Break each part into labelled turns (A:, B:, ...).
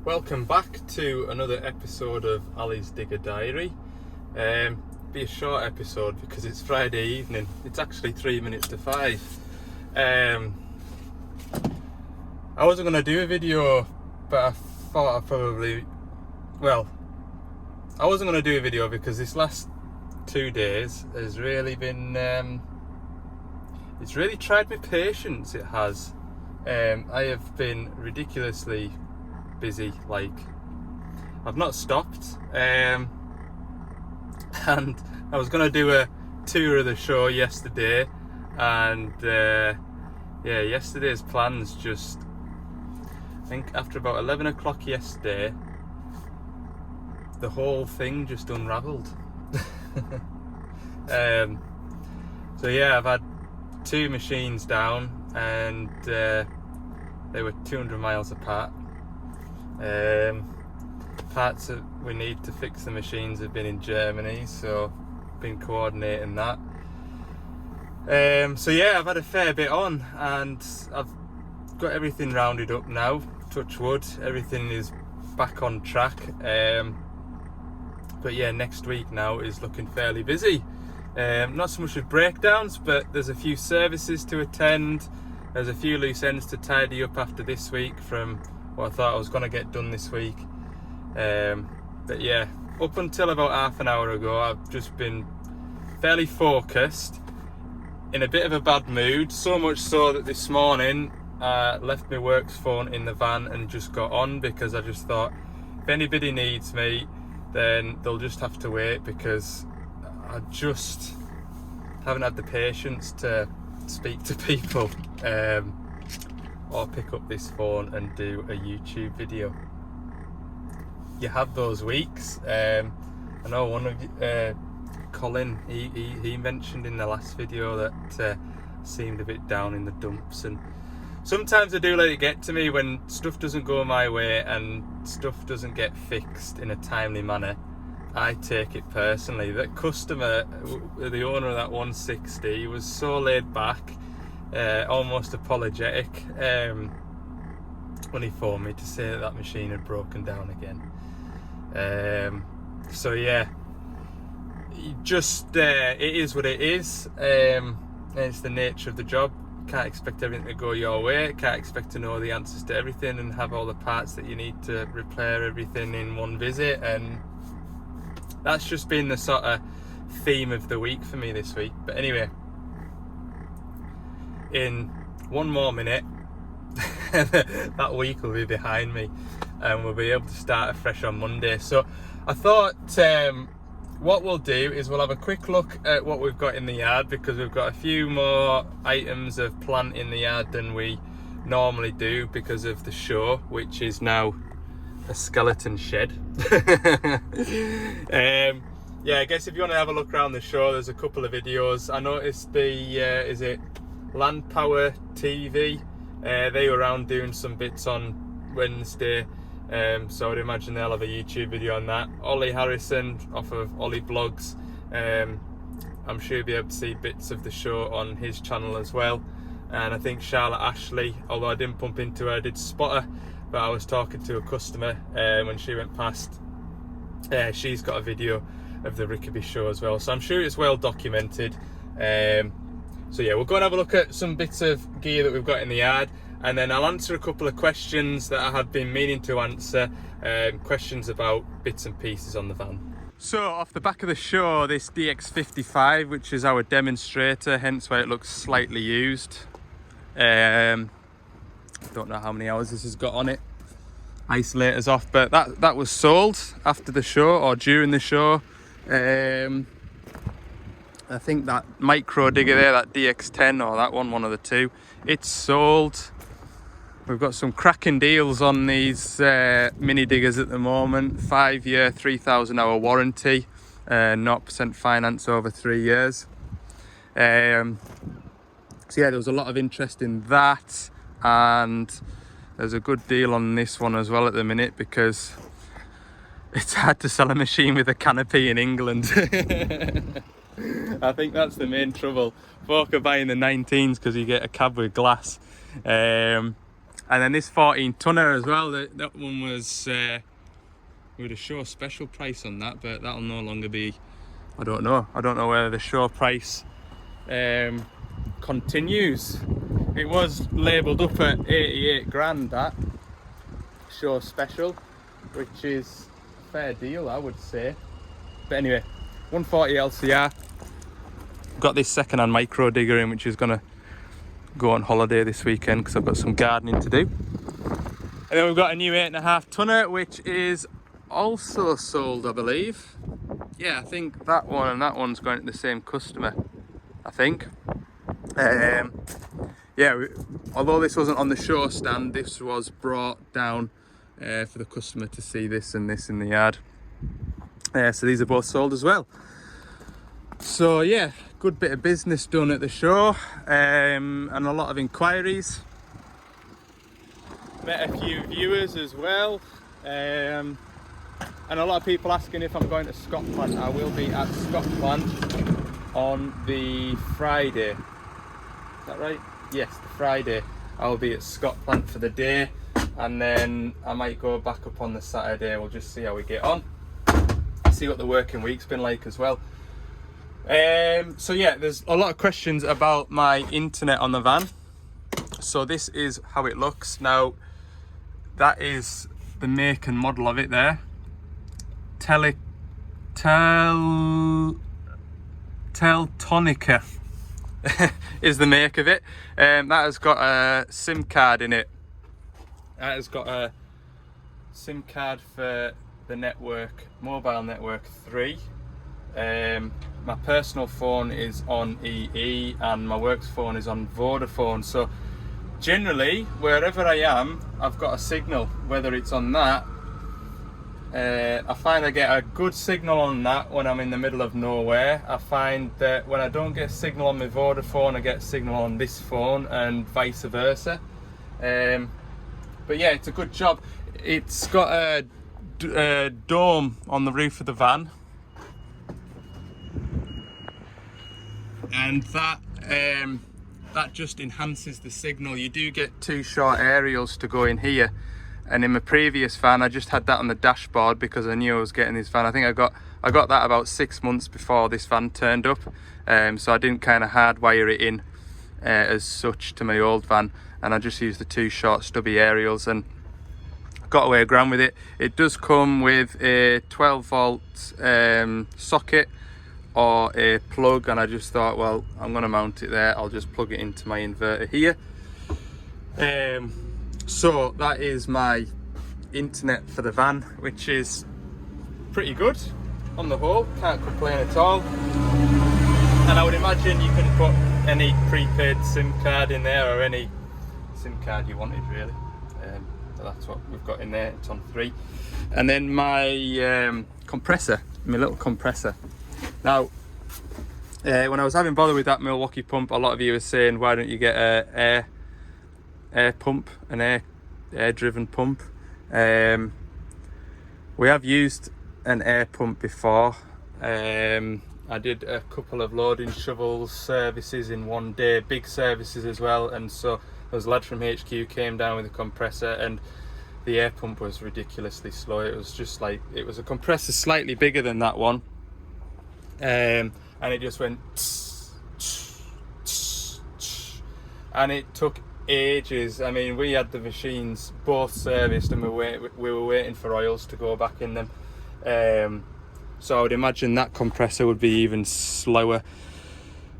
A: Welcome back to another episode of Ali's Digger Diary. Be a short episode because it's Friday evening. It's actually 3 minutes to 5. I wasn't going to do a video, but I thought I wasn't going to do a video because this last 2 days has really been, it's really tried my patience, it has. I have been ridiculously busy, like I've not stopped, and I was gonna do a tour of the show yesterday, and yesterday's plans just, I think after about 11 o'clock yesterday, the whole thing just unravelled. So yeah, I've had 2 machines down, and they were 200 miles apart. Parts that we need to fix the machines have been in Germany, so been coordinating that. So yeah, I've had a fair bit on, and I've got everything rounded up now, touch wood, everything is back on track. But yeah, next week now is looking fairly busy. Not so much with breakdowns, but there's a few services to attend, there's a few loose ends to tidy up after this week from what I thought I was going to get done this week. But yeah, up until about half an hour ago, I've just been fairly focused, in a bit of a bad mood, so much so that this morning I left my works phone in the van and just got on, because I just thought if anybody needs me, then they'll just have to wait, because I just haven't had the patience to speak to people or pick up this phone and do a YouTube video. You have those weeks. I know one of you, Colin, he mentioned in the last video that seemed a bit down in the dumps, and sometimes I do let it get to me when stuff doesn't go my way and stuff doesn't get fixed in a timely manner. I take it personally. That customer, the owner of that 160, was so laid back, almost apologetic, when he phoned me to say that machine had broken down again. So yeah, it is what it is. It's the nature of the job. Can't expect everything to go your way, can't expect to know the answers to everything and have all the parts that you need to repair everything in one visit, and that's just been the sort of theme of the week for me this week. But anyway, in one more minute that week will be behind me and we'll be able to start afresh on Monday. So I thought what we'll do is we'll have a quick look at what we've got in the yard, because we've got a few more items of plant in the yard than we normally do because of the show, which is now a skeleton shed. Yeah, I guess if you want to have a look around the show, there's a couple of videos. I noticed the is it Land Power TV, they were around doing some bits on Wednesday, so I'd imagine they'll have a YouTube video on that. Ollie Harrison off of Ollie Blogs, I'm sure you'll be able to see bits of the show on his channel as well. And I think Charlotte Ashley, although I didn't bump into her, I did spot her, but I was talking to a customer when she went past. She's got a video of the Rickaby show as well, so I'm sure it's well documented. So yeah, we'll go and have a look at some bits of gear that we've got in the yard, and then I'll answer a couple of questions that I have been meaning to answer, questions about bits and pieces on the van. So off the back of the show, this DX55, which is our demonstrator, hence why it looks slightly used. Don't know how many hours this has got on it. Isolators off, but that was sold after the show or during the show. I think that micro digger there, that DX10 or that one of the two, it's sold. We've got some cracking deals on these mini diggers at the moment. 5-year, 3,000 hour warranty, 0% finance over 3 years. So yeah, there was a lot of interest in that, and there's a good deal on this one as well at the minute, because it's hard to sell a machine with a canopy in England. I think that's the main trouble. Folk are buying the 19s because you get a cab with glass. And then this 14 tonner as well, that one was we had a show special price on that, but that'll no longer be, I don't know whether the show price continues. It was labelled up at 88 grand, that show special, which is a fair deal, I would say. But anyway, 140 LCR. Got this second-hand micro digger in, which is gonna go on holiday this weekend because I've got some gardening to do. And then we've got a new 8.5 tonner, which is also sold, I believe. Yeah, I think that one and that one's going to the same customer, I think. Yeah, although this wasn't on the show stand, this was brought down for the customer to see this and this in the yard. So these are both sold as well. So yeah, good bit of business done at the show, and a lot of inquiries. Met a few viewers as well, and a lot of people asking if I'm going to Scotland. I will be at Scotland on the Friday. Is that right? Yes, the Friday. I will be at Scotland for the day, and then I might go back up on the Saturday. We'll just see how we get on. See what the working week's been like as well. So yeah, there's a lot of questions about my internet on the van. So this is how it looks. Now, that is the make and model of it there. Teltonica is the make of it. That has got a SIM card in it. That has got a SIM card for the network, mobile network 3. My personal phone is on EE and my works phone is on Vodafone. So generally, wherever I am, I've got a signal, whether it's on that. I find I get a good signal on that when I'm in the middle of nowhere. I find that when I don't get a signal on my Vodafone, I get a signal on this phone and vice versa. But yeah, it's a good job. It's got a dome on the roof of the van. And that just enhances the signal. You do get 2 short aerials to go in here, and in my previous van I just had that on the dashboard because I knew I was getting this van. I think I got that about 6 months before this van turned up, so I didn't kind of hardwire it in as such to my old van, and I just used the 2 short stubby aerials and got away grand with it. It does come with a 12 volt socket or a plug, and I just thought, well, I'm going to mount it there. I'll just plug it into my inverter here. So that is my internet for the van, which is pretty good on the whole. Can't complain at all. And I would imagine you can put any prepaid SIM card in there, or any SIM card you wanted, really. So that's what we've got in there. It's on 3. And then my compressor, my little compressor. Now, when I was having bother with that Milwaukee pump, a lot of you were saying, why don't you get a air pump, an air driven pump? We have used an air pump before. I did a couple of loading shovels services in one day, big services as well, and so there was a lad from HQ came down with a compressor, and the air pump was ridiculously slow. It was just like, it was a compressor slightly bigger than that one, and it just went tss, tss, tss, tss, and it took ages. I mean, we had the machines both serviced and we were waiting for oils to go back in them, so I would imagine that compressor would be even slower.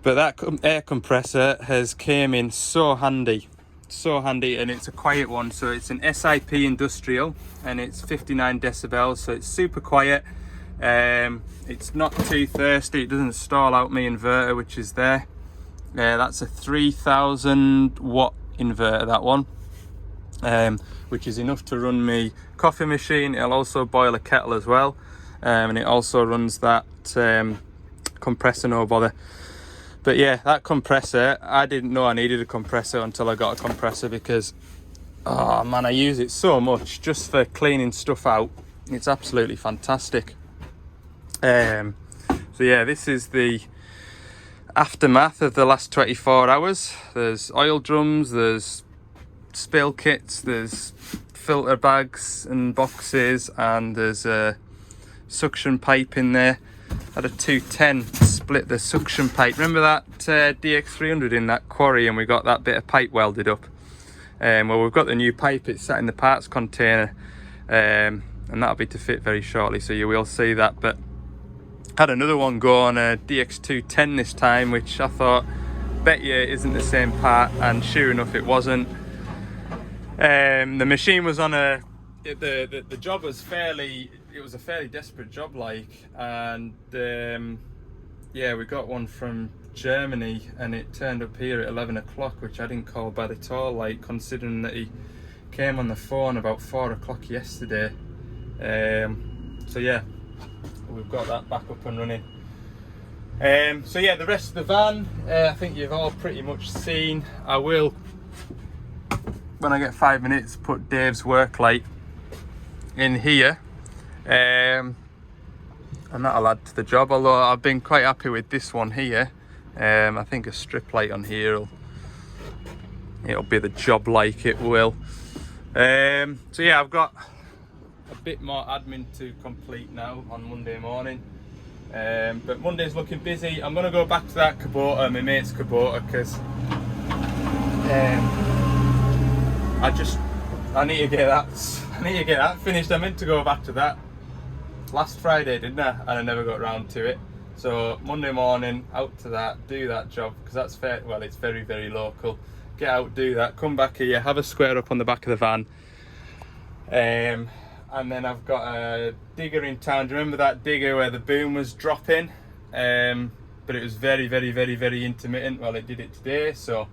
A: But that air compressor has came in so handy, and it's a quiet one. So it's an SIP industrial, and it's 59 decibels, so it's super quiet. It's not too thirsty. It doesn't stall out my inverter, which is there. That's a 3000 watt inverter, that one, which is enough to run me coffee machine. It'll also boil a kettle as well, and it also runs that compressor, no bother. But yeah, that compressor, I didn't know I needed a compressor until I got a compressor, because, oh man, I use it so much just for cleaning stuff out. It's absolutely fantastic. So yeah, this is the aftermath of the last 24 hours. There's oil drums, there's spill kits, there's filter bags and boxes, and there's a suction pipe in there. Had a 210 split the suction pipe. Remember that DX300 in that quarry, and we got that bit of pipe welded up? Well, we've got the new pipe. It's sat in the parts container, and that'll be to fit very shortly, so you will see that. But had another one go on a DX210 this time, which I thought, bet you it isn't the same part, and sure enough it wasn't. The machine was on a, the job was it was a fairly desperate job, like, and yeah, we got one from Germany, and it turned up here at 11 o'clock, which I didn't call bad at all, like, considering that he came on the phone about 4 o'clock yesterday. So yeah, we've got that back up and running. So yeah, the rest of the van, I think you've all pretty much seen. I will, when I get 5 minutes, put Dave's work light in here. And that'll add to the job, although I've been quite happy with this one here. I think a strip light on here it'll be the job like it will. So yeah, I've got a bit more admin to complete now on Monday morning. But Monday's looking busy. I'm going to go back to that Kubota, my mate's Kubota, because I need to get that finished. I meant to go back to that last Friday, didn't I? And I never got round to it. So Monday morning, out to that, do that job, because that's fair. Well, it's very, very local. Get out, do that, come back here, have a square up on the back of the van. And then I've got a digger in town. Do you remember that digger where the boom was dropping? But it was very, very, very, very intermittent. Well, it did it today, so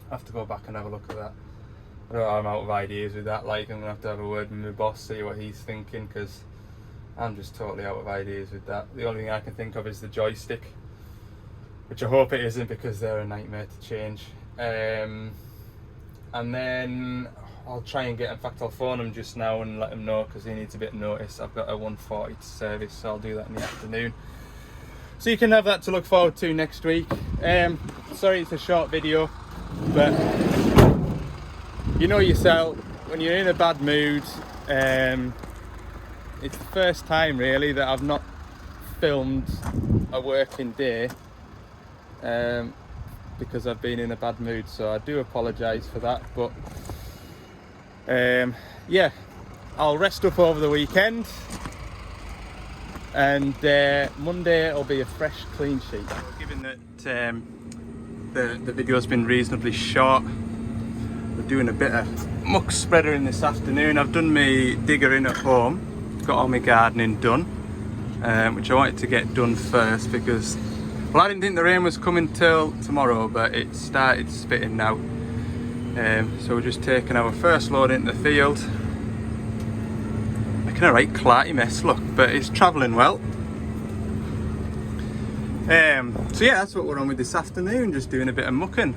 A: I have to go back and have a look at that. I'm out of ideas with that. Like, I'm gonna have to have a word with my boss, see what he's thinking, because I'm just totally out of ideas with that. The only thing I can think of is the joystick, which I hope it isn't, because they're a nightmare to change. And then I'll try and get, in fact I'll phone him just now and let him know, because he needs a bit of notice. I've got a 140 to service, so I'll do that in the afternoon. So you can have that to look forward to next week. Sorry it's a short video, but you know yourself, when you're in a bad mood, it's the first time really that I've not filmed a working day, because I've been in a bad mood, so I do apologise for that. But yeah, I'll rest up over the weekend, and Monday it'll be a fresh clean sheet. Given that the video's been reasonably short, we're doing a bit of muck spreader in this afternoon. I've done my digger in at home, got all my gardening done, which I wanted to get done first, because, well, I didn't think the rain was coming till tomorrow, but it started spitting now. So we're just taking our first load into the field. Making a right clarty mess, look, but it's travelling well. So yeah, that's what we're on with this afternoon, just doing a bit of mucking.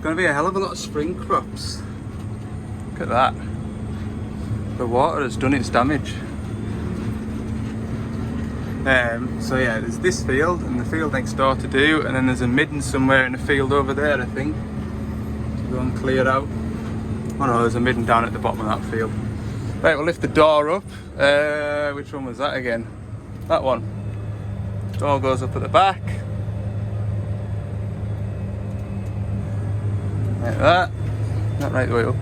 A: Gonna be a hell of a lot of spring crops. Look at that. The water has done its damage. So yeah, there's this field and the field next door to do, and then there's a midden somewhere in the field over there, I think, to go and clear out. Oh no, there's a midden down at the bottom of that field. Right, we'll lift the door up. Which one was that again? That one. Door goes up at the back. Like that. Not right the way up.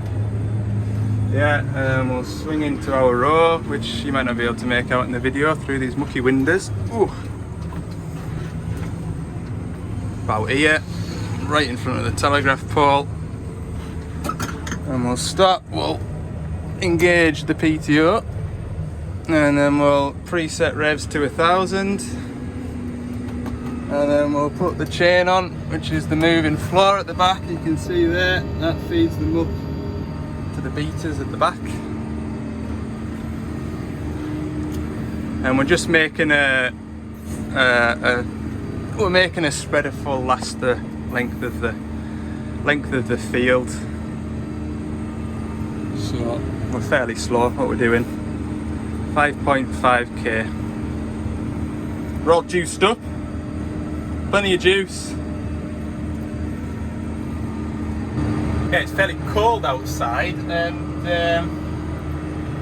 A: Yeah, we'll swing into our row, which you might not be able to make out in the video through these mucky windows. Ooh. About here, right in front of the telegraph pole. And we'll stop, we'll engage the PTO, and then we'll preset revs to 1000. And then we'll put the chain on, which is the moving floor at the back. You can see there, that feeds the muck to the beaters at the back. And we're just making we're making a spreader full last the length of the field. So we're fairly slow what we're doing. 5.5k. We're all juiced up. Plenty of juice. Yeah, it's fairly cold outside, and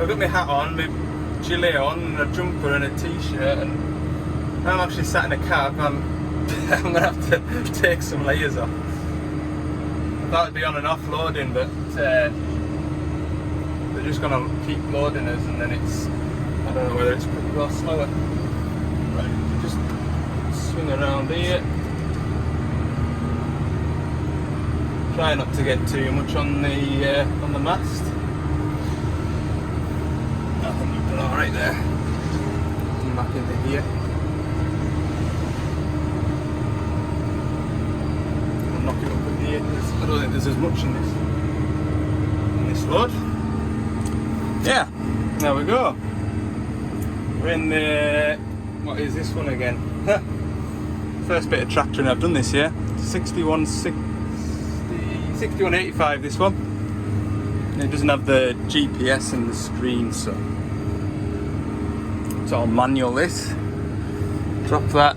A: I've got my hat on, my gilet on, and a jumper and a t-shirt, and I'm actually sat in a cab. I'm gonna have to take some layers off. I thought it'd be on and off loading, but they're just gonna keep loading us, and then it's, I don't know whether it's quicker or slower. Right, just swing around here. Try not to get too much on the mast. I think you've done all right there. Come back into here. I'm knocking up at here. I don't think there's as much in this load. Yeah, there we go. We're in the, what is this one again? First bit of tractoring I've done this year. 6185 this one. And it doesn't have the GPS and the screen, so it's all manual this. Drop that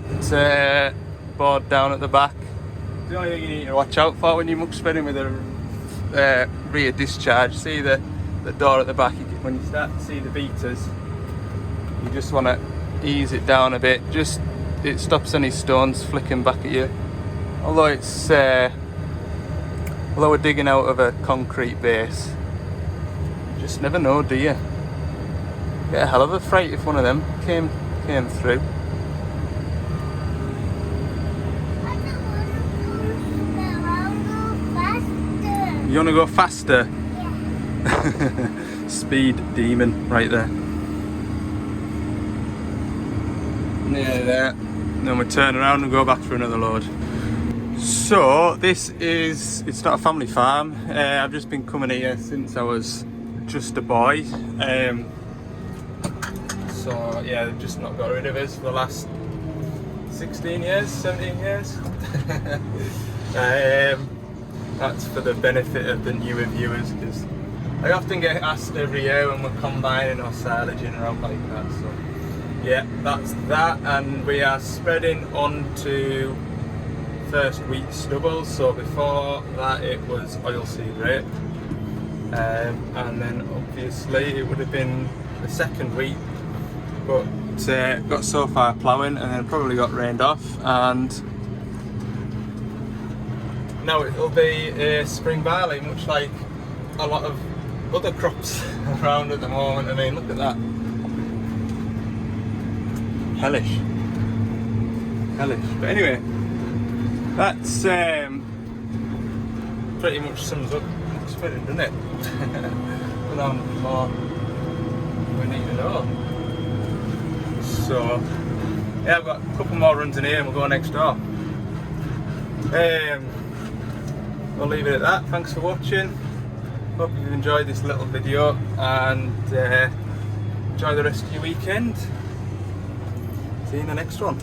A: board down at the back. The only thing you need to watch out for when you're muck spreading with a rear discharge, see the door at the back, when you start to see the beaters, you just want to ease it down a bit, just it stops any stones flicking back at you. Although it's although we're digging out of a concrete base, you just never know, do you? Get a hell of a fright if one of them came through. You want to go faster? Yeah. Speed demon right there. Nearly there. Then we turn around and go back for another load. So this is, it's not a family farm. I've just been coming here since I was just a boy. So yeah, they've just not got rid of us for the last 16 years, 17 years. That's for the benefit of the newer viewers, because I often get asked every year when we're combining or silaging or out like that. So yeah, that's that, and we are spreading onto first wheat stubble. So before that it was oilseed rape, and then obviously it would have been the second wheat, but got so far ploughing and then probably got rained off, and now it'll be a spring barley, much like a lot of other crops around at the moment. I mean, look at that. Hellish. But anyway, that's pretty much sums up muck spreading, doesn't it? But on more we need to know. So yeah, I've got a couple more runs in here and we'll go next door. We'll leave it at that. Thanks for watching. Hope you've enjoyed this little video, and enjoy the rest of your weekend. See you in the next one.